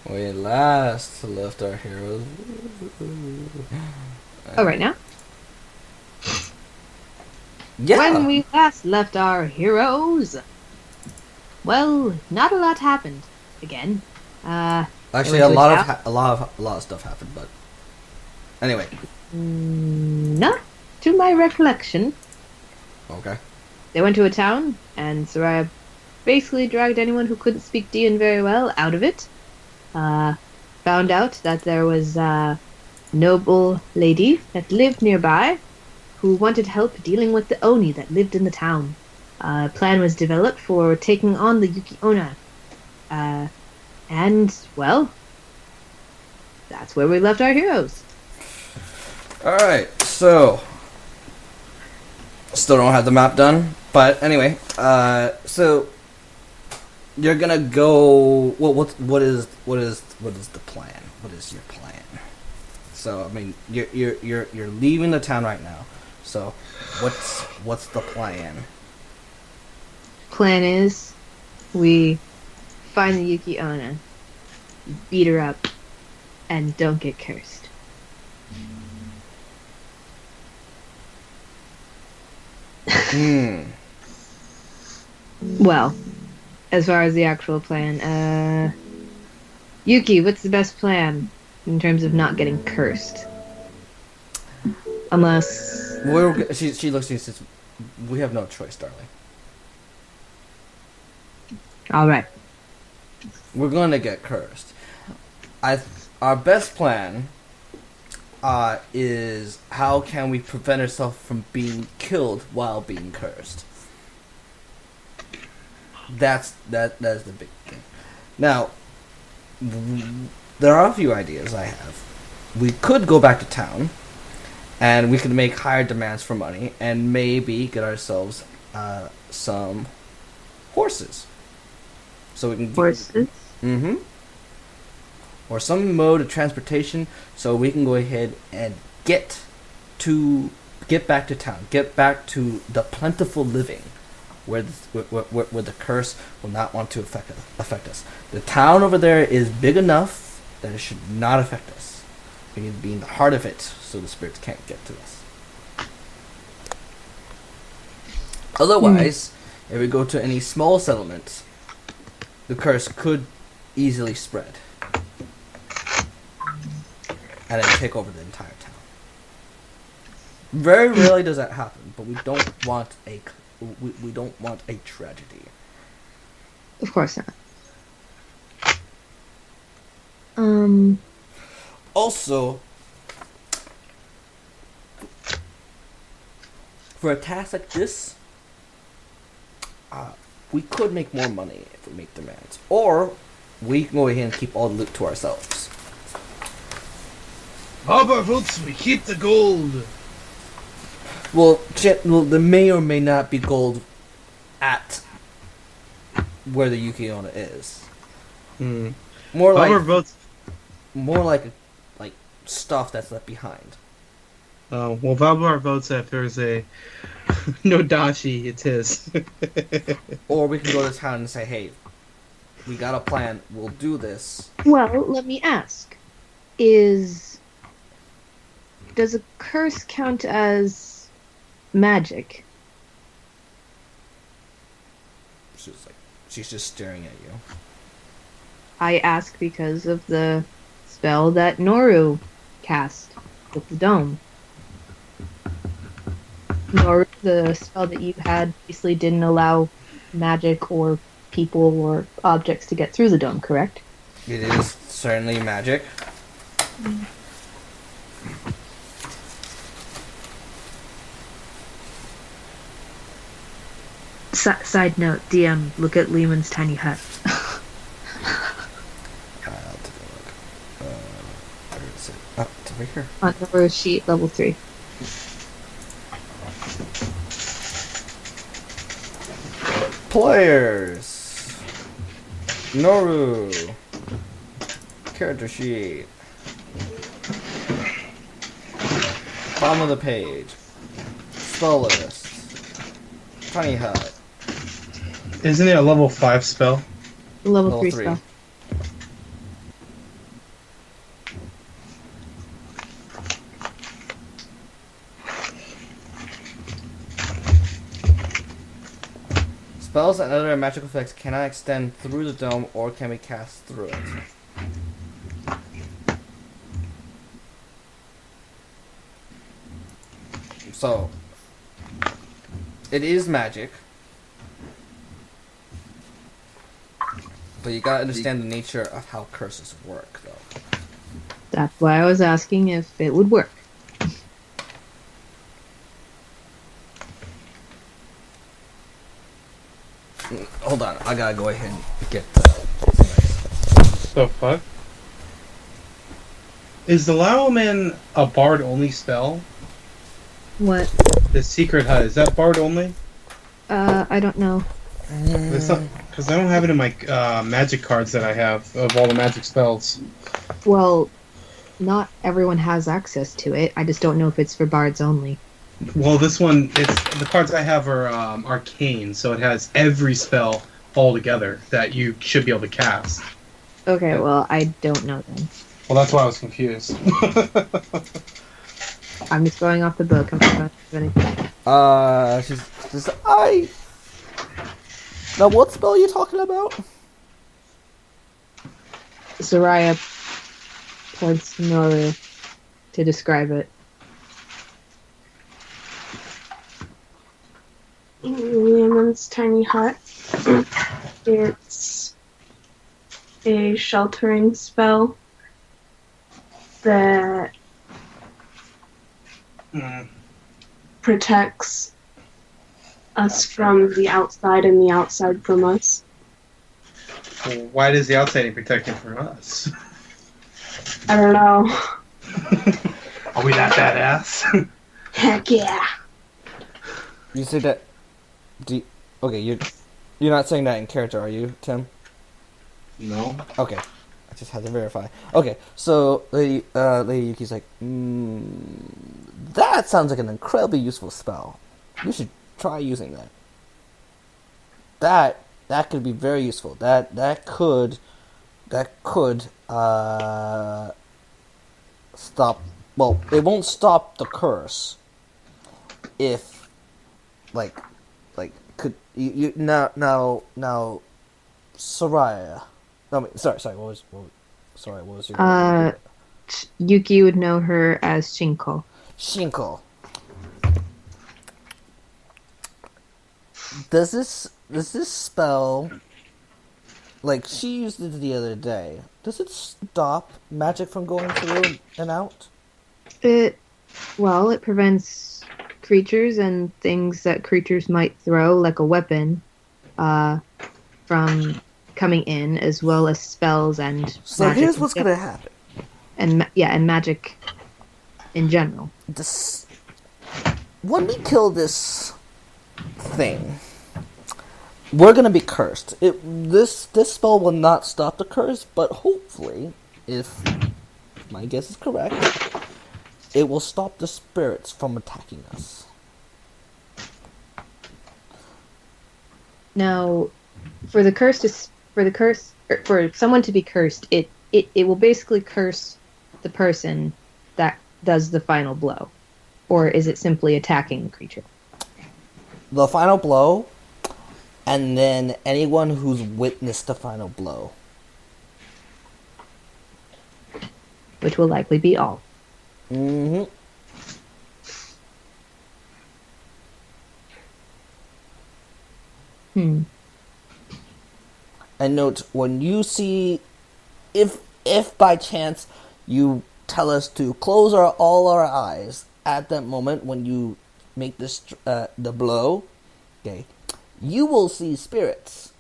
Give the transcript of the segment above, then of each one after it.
We last left our heroes. Oh, right now? When Yeah, we last left our heroes, well, not a lot happened. Again, they actually, went to a town. a lot of stuff happened, but anyway. Not to my recollection. Okay. They went to a town, and Soraya basically dragged anyone who couldn't speak Dian very well out of it. Uh, Found out that there was a noble lady that lived nearby who wanted help dealing with the Oni that lived in the town. A plan was developed for taking on the Yuki-onna. Uh, and, well, that's where we left our heroes. All right. So, still don't have the map done, but anyway. So you're gonna go. Well, what is the plan? What is your plan? So I mean, you're leaving the town right now. So, what's the plan? Plan is we find the Yuki-onna, beat her up, and don't get cursed. Hmm. Well, as far as the actual plan, Yuki, what's the best plan in terms of not getting cursed? Unless, She looks at you and says, "We have no choice, darling. all right. We're gonna get cursed. I Our best plan is how can we prevent ourselves from being killed while being cursed. That's the big thing. Now, there are a few ideas I have. We could go back to town, and we could make higher demands for money, and maybe get ourselves some horses, so we can. Horses. Mm-hmm. Or some mode of transportation, so we can go ahead and to get back to town, get back to the plentiful living, where the curse will not want to affect us. The town over there is big enough that it should not affect us. We need to be in the heart of it, so the spirits can't get to us. Otherwise, if we go to any small settlements, the curse could easily spread and then take over the entire town. Very rarely does that happen, but we don't want a tragedy. Of course not. Um, Also, for a task like this, we could make more money if we make demands, or we can go ahead and keep all the loot to ourselves. Haberwurz, we keep the gold. Well, there may or may not be gold at where the Yuki-onna is. Hmm. More like Haberwurz. more like like stuff that's left behind. Well, Valbar votes that if there's a no Dashi, it's his. Or we can go to town and say, hey, we got a plan, we'll do this. well, let me ask. Is Does a curse count as magic? She's just staring at you. I ask because of the spell that Noru cast with the dome. Noru, the spell that you had, basically didn't allow magic or people or objects to get through the dome, correct? It is certainly magic. Side note, DM, look at Lehman's tiny hut. I'll take a look. Where is it? Oh, it's over here. On Noru's sheet, level 3. Players! Noru! Character sheet. Bottom of the page. Spell list. Tiny hut. Isn't it a level 5 spell? Level Level 3 3. spell. spells and other magical effects cannot extend through the dome or can be cast through it. So, it is magic. But you gotta understand the nature of how curses work, though. That's why I was asking if it would work. Hold on, I gotta go ahead and get The fuck? Is the Lowman a bard only spell? What? The secret hut, is that bard only? I don't know. Because I don't have it in my magic cards that I have of all the magic spells. Well, not everyone has access to it. I just don't know if it's for bards only. Well, this one, it's the cards I have are arcane, so it has every spell all together that you should be able to cast. Okay, well, I don't know then. Well, that's why I was confused. I'm just going off the book. I'm not going to have anything. she's Now, what spell are you talking about? Soraya points Noru to describe it. Liamon's tiny hut. It's a sheltering spell that protects us from the outside and the outside from us. Well, why does the outside protect it from us? I don't know. Are we that badass? Heck yeah. You say that... Okay, you're not saying that in character, are you, Tim? No. Okay. I just had to verify. Okay, so Lady Yuki's like, that sounds like an incredibly useful spell. You should try using that. That could be very useful. That could stop. Well, it won't stop the curse. If, could you now, Soraya. Sorry. What was your? Yuki would know her as Shinko. Shinko. Does this spell, like she used it the other day, does it stop magic from going through and out? It prevents creatures and things that creatures might throw, like a weapon, from coming in, as well as spells and so magic. Here's what's gonna happen. And magic in general. When we kill this thing, we're gonna be cursed. This spell will not stop the curse, but hopefully, if my guess is correct, it will stop the spirits from attacking us. Now, for someone to be cursed, it will basically curse the person that does the final blow, or is it simply attacking the creature? The final blow, and then anyone who's witnessed the final blow. Which will likely be all. Mm-hmm. And note, when you see, if by chance you tell us to close all our eyes at that moment when you make this the blow, okay, you will see spirits.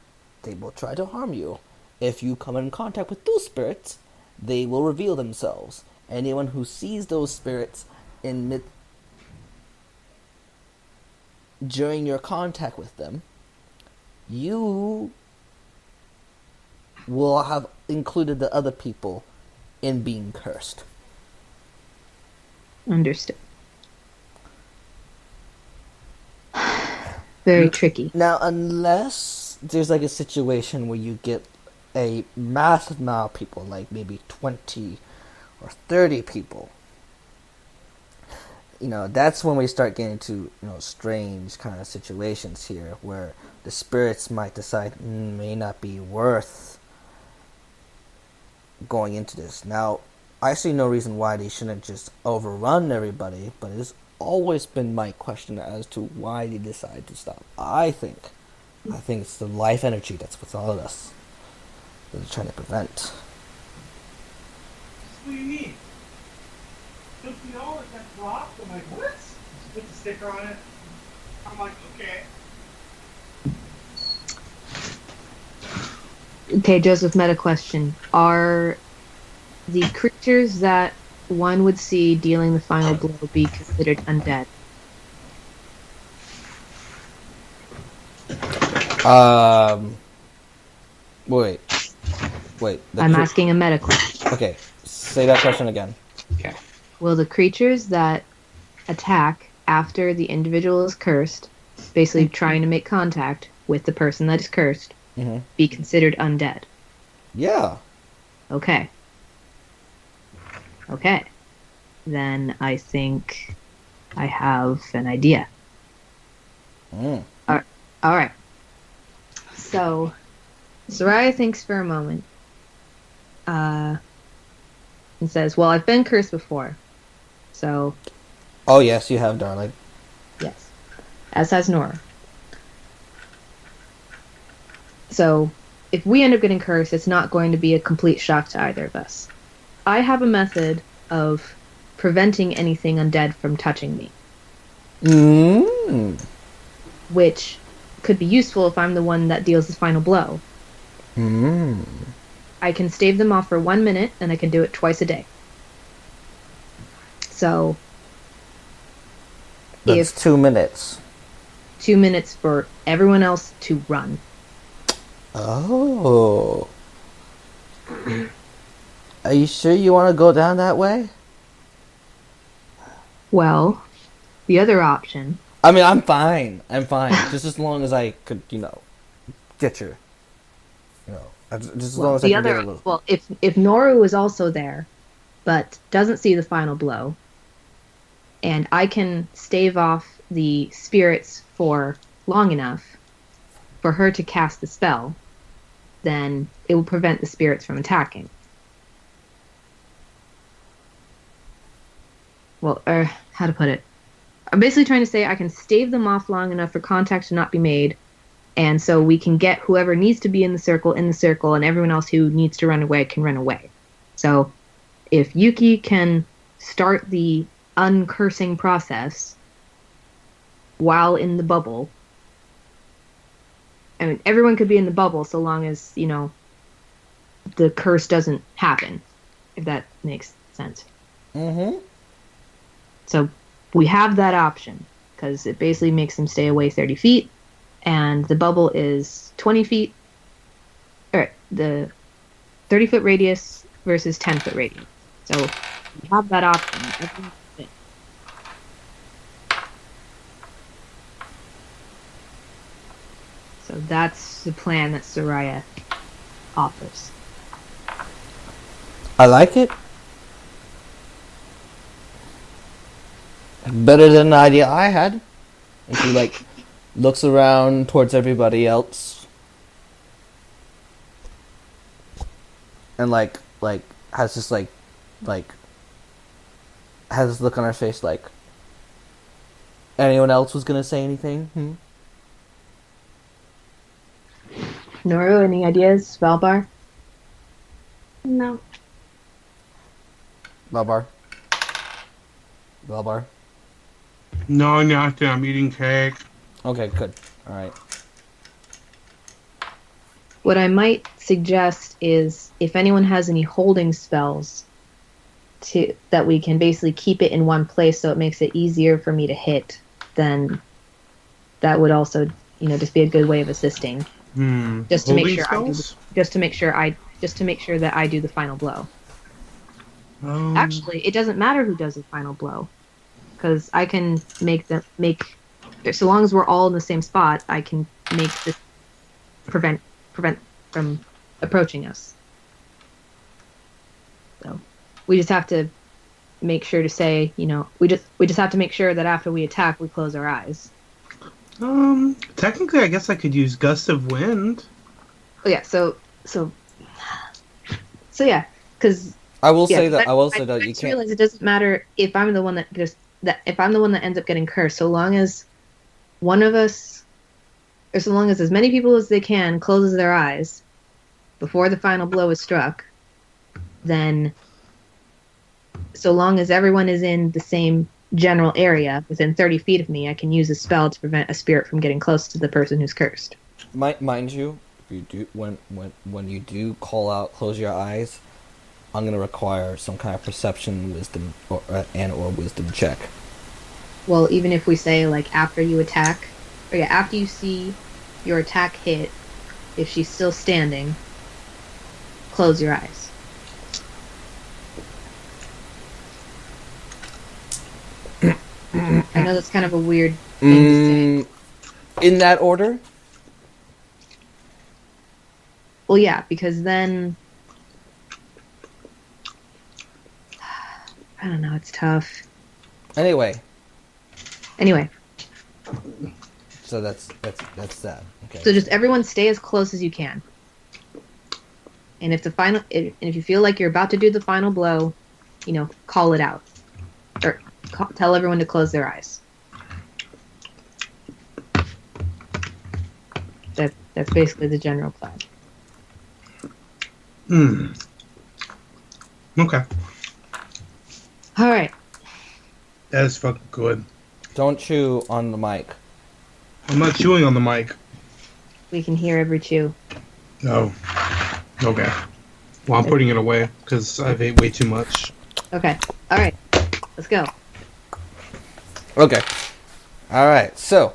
They will try to harm you. If you come in contact with those spirits, they will reveal themselves. Anyone who sees those spirits during your contact with them, you will have included the other people in being cursed. Understood. Very tricky. Now, unless there's like a situation where you get a massive amount of people, like maybe 20 or 30 people, that's when we start getting to strange kind of situations here, where the spirits might decide may not be worth going into this. Now, I see no reason why they shouldn't just overrun everybody, but it's always been my question as to why they decide to stop. I think it's the life energy that's with all of us that they're trying to prevent. What do you need? $50 that dropped? I'm like, what? Just put the sticker on it. I'm like, okay. Okay, Joseph, meta question. Are the creatures that one would see dealing the final blow be considered undead? Wait. I'm asking a meta question. Okay, say that question again. Okay. Will the creatures that attack after the individual is cursed, basically trying to make contact with the person that is cursed, be considered undead? Yeah. Okay. Then I think I have an idea. Alright. So, Soraya thinks for a moment, and says, well, I've been cursed before. So, Oh, yes, you have, darling. yes. As has Nora. So, if we end up getting cursed, it's not going to be a complete shock to either of us. I have a method of preventing anything undead from touching me, which could be useful if I'm the one that deals the final blow. I can stave them off for 1 minute, and I can do it twice a day. So, That's 2 minutes. 2 minutes for everyone else to run. Oh. Are you sure you want to go down that way? Well, the other option... I mean, I'm fine. Just as long as I could, get your... just as long as I can get a little... Well, if Noru is also there, but doesn't see the final blow, and I can stave off the spirits for long enough for her to cast the spell, then it will prevent the spirits from attacking. Well, how to put it? I'm basically trying to say I can stave them off long enough for contact to not be made, and so we can get whoever needs to be in the circle, and everyone else who needs to run away can run away. So, if Yuki can start the uncursing process while in the bubble, I mean, everyone could be in the bubble so long as, the curse doesn't happen, if that makes sense. So, we have that option, because it basically makes them stay away 30 feet, and the bubble is 20 feet, or the 30-foot radius versus 10-foot radius. So, we have that option. So that's the plan that Soraya offers. I like it. Better than the idea I had. And she, looks around towards everybody else. And, has this, has this look on her face like, anyone else was gonna say anything? Noru, any ideas? Valbar? No. Valbar? No, nothing. I'm eating cake. Okay, good. Alright. What I might suggest is if anyone has any holding spells that we can basically keep it in one place so it makes it easier for me to hit, then that would also, just be a good way of assisting. Just to make sure that I do the final blow. Actually, it doesn't matter who does the final blow, because I can make so long as we're all in the same spot, I can make this prevent from approaching us. So we just have to make sure to say, we just have to make sure that after we attack, we close our eyes. Technically, I guess I could use Gust of Wind. Oh yeah, so yeah, because I will say yeah, that. I will say I that you just can't. realize it doesn't matter if I'm the one if I'm the one that ends up getting cursed, so long as one of us, or so long as many people as they can closes their eyes before the final blow is struck, then so long as everyone is in the same general area within 30 feet of me, I can use a spell to prevent a spirit from getting close to the person who's cursed. Mind you, if you do when you do call out, close your eyes. I'm gonna require some kind of perception, wisdom, or wisdom check. Well, even if we say like after you attack, or yeah, after you see your attack hit, if she's still standing, close your eyes. I know that's kind of a weird thing to say. In that order? Well, yeah, because then I don't know. It's tough. Anyway, so that's that. Okay. so just everyone stay as close as you can. And if if you feel like you're about to do the final blow, call it out, or tell everyone to close their eyes. That's basically the general plan. Okay. All right. That is fucking good. Don't chew on the mic. I'm not chewing on the mic. We can hear every chew. No. Okay. Well, I'm putting it away because I've ate way too much. Okay. All right. Let's go. Okay. All right. So,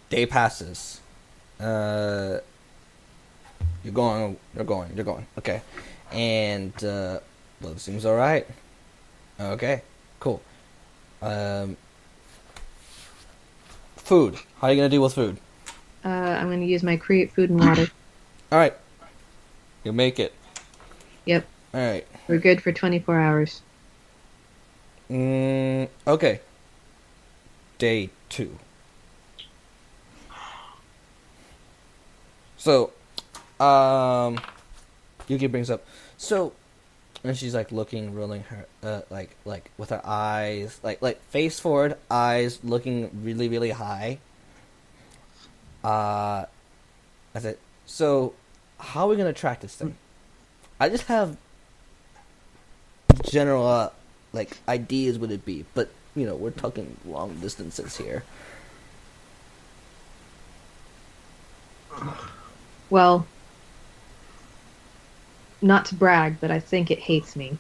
day passes. You're going. Okay. And love seems all right. Okay. Cool. Food. How are you gonna deal with food? I'm going to use my create food and water. All right. You make it. Yep. All right. We're good for 24 hours. Okay. Day 2. So, Yuki brings up. So, and she's like looking, rolling her, like with her eyes, like face forward, eyes looking really, really high. I said, so how are we gonna track this thing? I just have general like ideas would it be, but we're talking long distances here. Well, not to brag, but I think it hates me.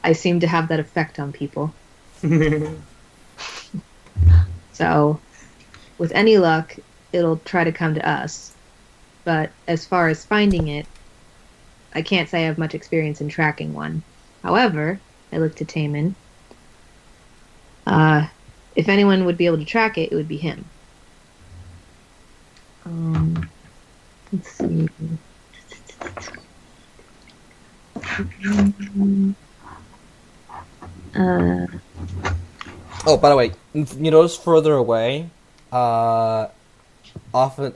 I seem to have that effect on people. So, with any luck, it'll try to come to us. But as far as finding it, I can't say I have much experience in tracking one. However, I looked to Taman. If anyone would be able to track it, it would be him. Let's see. Oh, by the way, you notice further away, off in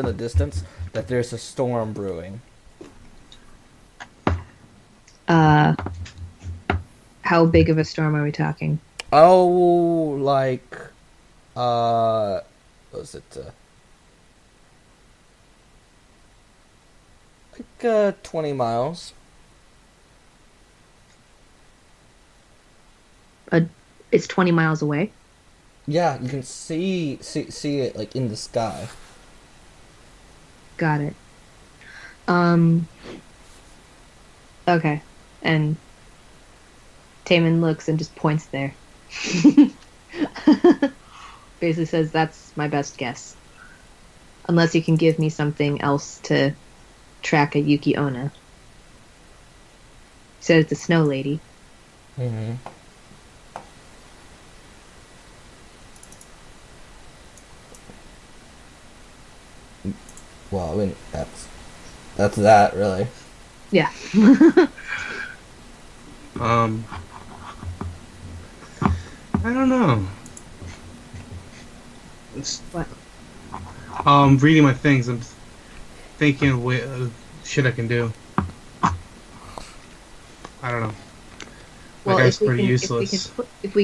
the distance, that there's a storm brewing. How big of a storm are we talking? Oh, like, what was it? Like 20 miles. It's 20 miles away. Yeah, you can see it like in the sky. Got it. Okay. And Taman looks and just points there. Basically says, that's my best guess. Unless you can give me something else to track a Yuki Onna. He said it's a snow lady. Mm-hmm. Well, I mean, That's that, really. Yeah. I don't know. It's, What? reading my things, I'm thinking of shit I can do. I don't know. Well, That guy's if we pretty can, useless. if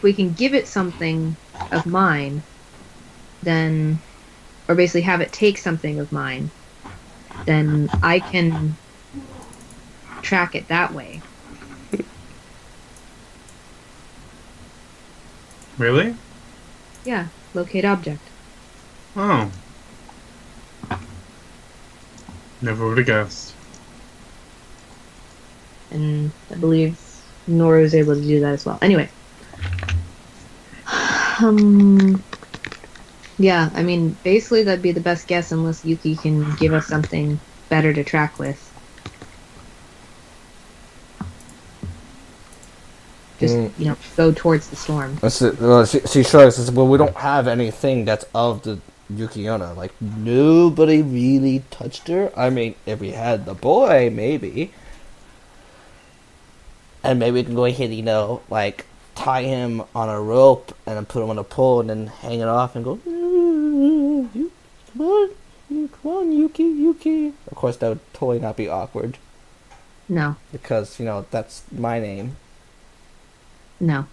we can give it something of mine, then, or basically have it take something of mine, then I can track it that way. Really? Yeah, locate object. Oh. Never would have guessed. And I believe Nora was able to do that as well. Anyway. Yeah, I mean, basically that'd be the best guess unless Yuki can give us something better to track with. Just, go towards the storm. She shrugs and says, well, we don't have anything that's of the Yuki-onna. Like, nobody really touched her. I mean, if we had the boy, maybe. And maybe we can go ahead, like, tie him on a rope and then put him on a pole and then hang it off and go, come on, Yuki. Of course, that would totally not be awkward. No. Because, that's my name. No.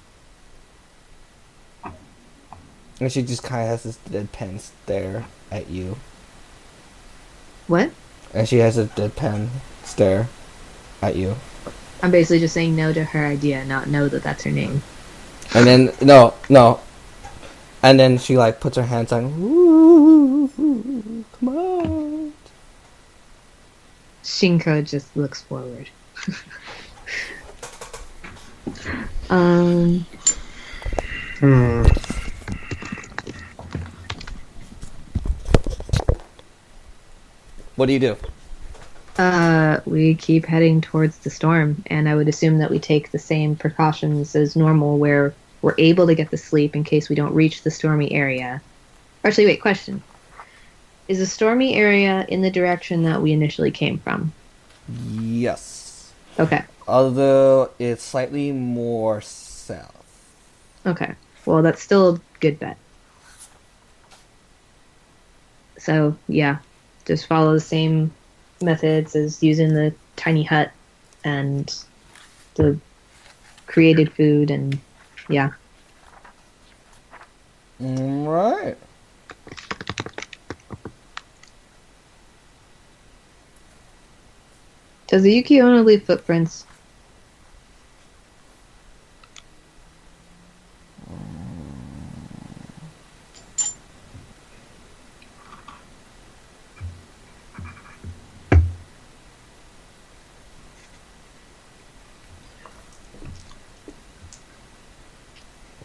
And she just kind of has this deadpan stare at you. What? And she has a deadpan stare at you. I'm basically just saying no to her idea, not know that that's her name. And then, no. And then she, like, puts her hands on, ooh, come on. Shinko just looks forward. What do you do? We keep heading towards the storm, and I would assume that we take the same precautions as normal, where we're able to get the sleep in case we don't reach the stormy area. Actually, wait, question. Is the stormy area in the direction that we initially came from? Yes. Okay. Although it's slightly more south. Okay. Well, that's still a good bet. So, yeah. Just follow the same methods as using the tiny hut and the created food and, yeah. Right. Does the Yuki-onna leave footprints?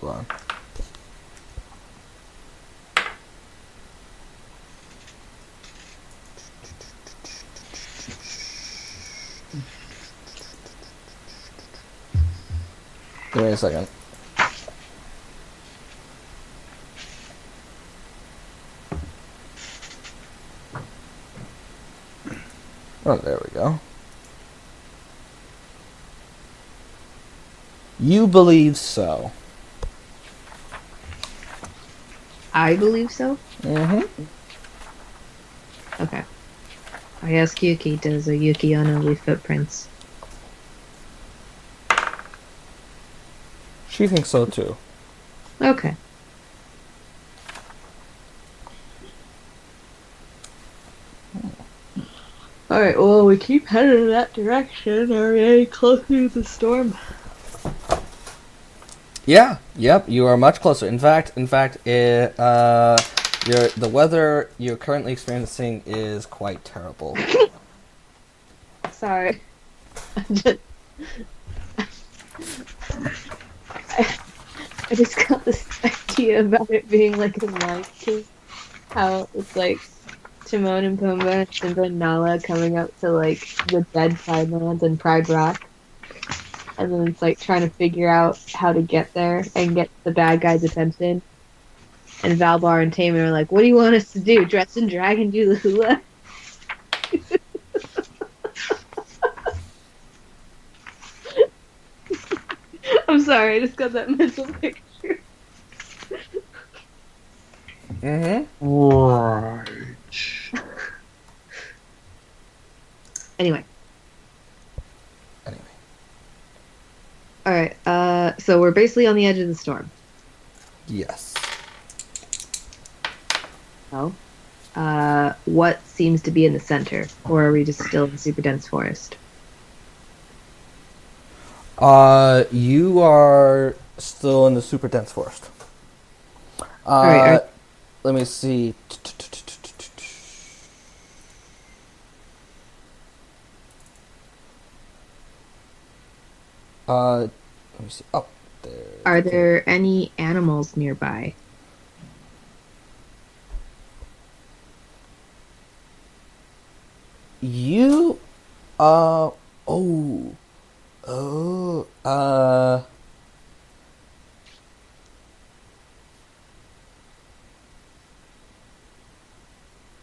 Hold on. Give me a second. Oh, there we go. You believe so. I believe so. Mm-hmm. Okay. I ask Yuki, does a Yuki-onna leave footprints? She thinks so too. Okay. Alright, well, we keep heading in that direction. Are we any closer to the storm? Yeah. Yep. You are much closer. In fact, the weather you're currently experiencing is quite terrible. Sorry. I just got this idea about it being like a Lion King. How it's like Timon and Pumbaa, Simba and Nala coming up to like the dead Tidelands and Pride Rock. And then it's like trying to figure out how to get there and get the bad guy's attention. And Valbar and Tamer are like, what do you want us to do? Dress and drag and do the hula? I'm sorry, I just got that mental picture. Mm-hmm. Right. Anyway. Anyway. Alright, so we're basically on the edge of the storm. Yes. So, what seems to be in the center? Or are we just still in super dense forest? You are still in the super dense forest. Alright, Let me see. Let me see. Oh, there. are there any animals nearby? You, oh, oh,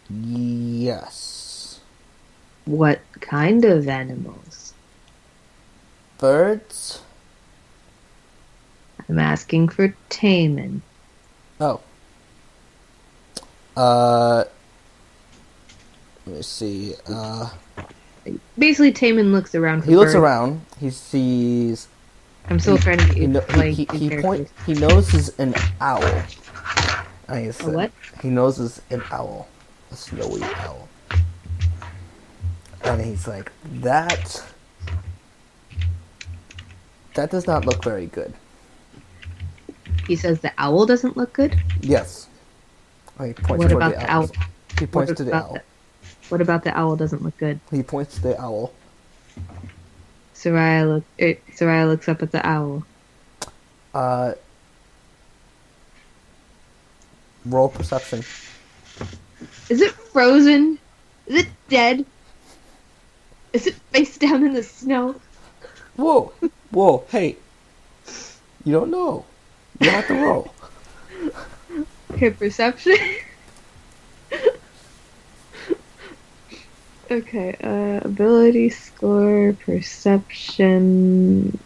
yes. What kind of animals? Birds? I'm asking for Taman. Oh. Let me see. Basically, Taman looks around for He looks birds. around. He sees. I'm still trying to get He you no, playing he two he characters. He notices an owl. And he said, what? He notices an owl, a snowy owl, and he's like, that does not look very good. He says the owl doesn't look good? Yes. And he points What toward about the the owl. owl? He points What to the about owl. What about the owl doesn't look good? He points to the owl. Soraya looks up at the owl. Roll perception. Is it frozen? Is it dead? Is it face down in the snow? Whoa, whoa, hey. You don't know. You have to roll. Okay, perception. Okay, ability score, perception.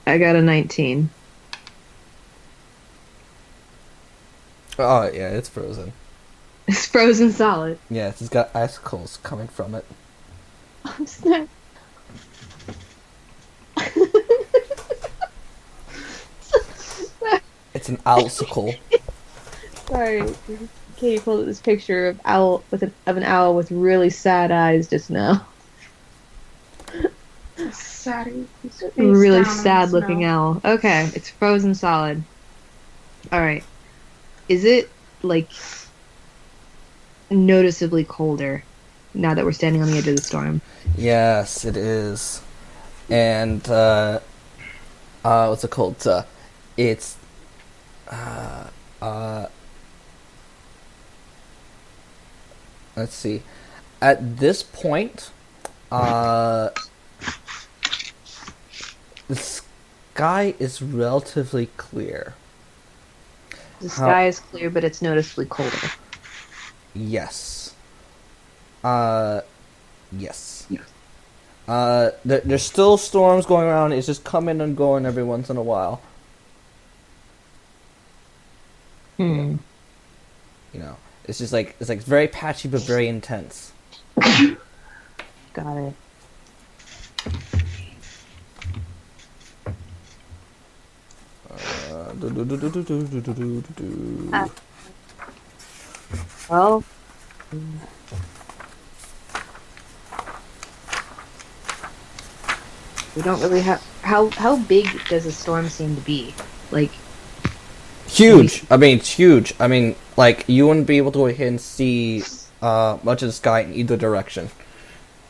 I got a 19. Oh, yeah, it's frozen. It's frozen solid. Yes, it's got icicles coming from it. I'm sorry. It's an owlsicle. Sorry, Katie pulled up this picture of an owl with really sad eyes just now. Sad. Really sad looking owl. Okay, it's frozen solid. Alright. Is it, like, noticeably colder now that we're standing on the edge of the storm? Yes, it is. And, what's it called? It's, let's see. At this point, the sky is relatively clear. The sky is clear, but it's noticeably colder. Yes. Yes. There's still storms going around. It's just coming and going every once in a while. Hmm. You know, it's just like it's very patchy but very intense. Got it. Well, we don't really have. How big does a storm seem to be? Like, Huge. I mean, it's huge. I mean, like you wouldn't be able to go ahead and see much of the sky in either direction.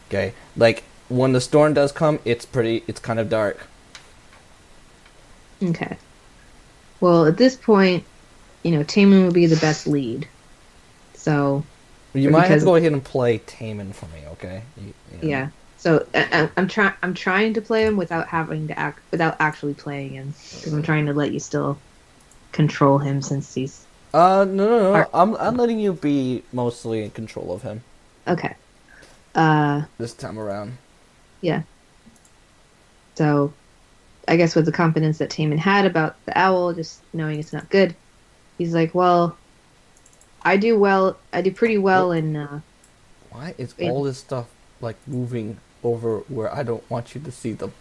Okay, like when the storm does come, it's kind of dark. okay. Well, at this point, Taman would be the best lead. So You might have because- to go ahead and play Taman for me, okay? You know. yeah. So I'm trying to play him without actually playing him, because I'm trying to let you still control him since he's No. I'm letting you be mostly in control of him okay. this time around. Yeah. So I guess with the confidence that Taman had about the owl, just knowing it's not good, he's like, well, I do pretty well Why is in all this stuff like moving over where I don't want you to see them?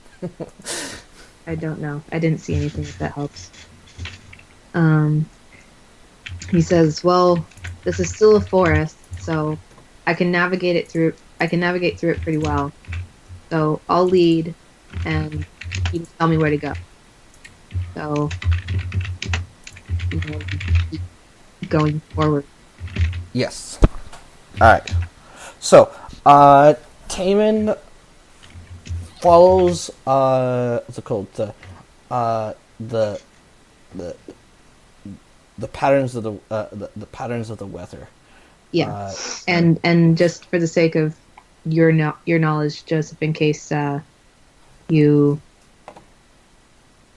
I don't know. I didn't see anything if that helps. He says, "Well, this is still a forest, so I can navigate it through. I can navigate through it pretty well. So I'll lead, and you can tell me where to go. So, keep going forward." Yes. Alright. So, Taman follows, what's it called? The, the patterns of the patterns of the weather. Yeah, Uh, and just for the sake of your knowledge, Joseph, in case you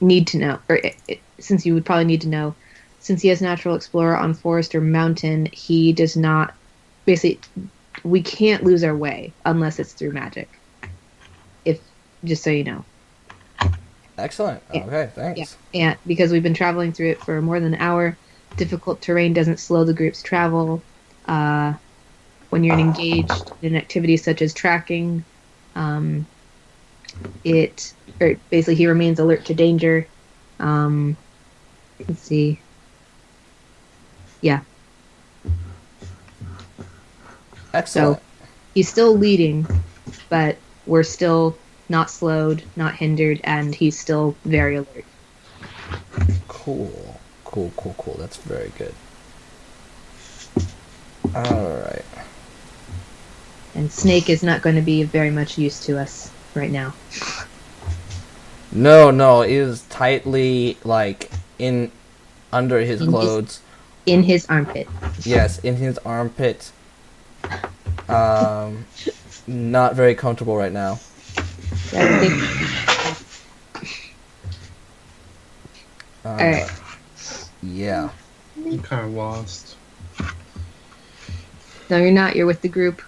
need to know, or since you would probably need to know, since he has Natural Explorer on forest or mountain, he does not. Basically, we can't lose our way unless it's through magic. If just so you know. Excellent. Yeah. Okay, thanks. Yeah, and because we've been traveling through it for more than an hour, difficult terrain doesn't slow the group's travel. When you're engaged in activities such as tracking, basically he remains alert to danger. Let's see. Yeah, Excellent. so he's still leading, but we're still not slowed, not hindered, and he's still very alert. Cool. That's very good. Alright. And Snake is not going to be very much use to us right now. No, it is tightly, like, in under his In his- clothes. In his armpit. Yes, in his armpit. Not very comfortable right now. I think- Alright. Yeah. I'm kind of lost. No, you're not. You're with the group.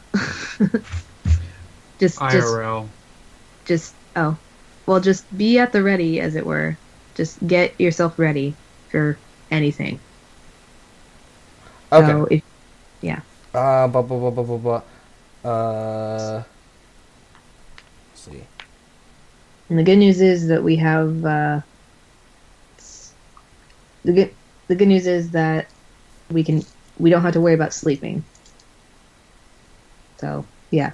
just IRL. just be at the ready, as it were. Just get yourself ready for anything. Okay. So if Blah, blah, blah, blah, blah, blah. Let's see. and the good news is that we have the good news is that we don't have to worry about sleeping. So yeah,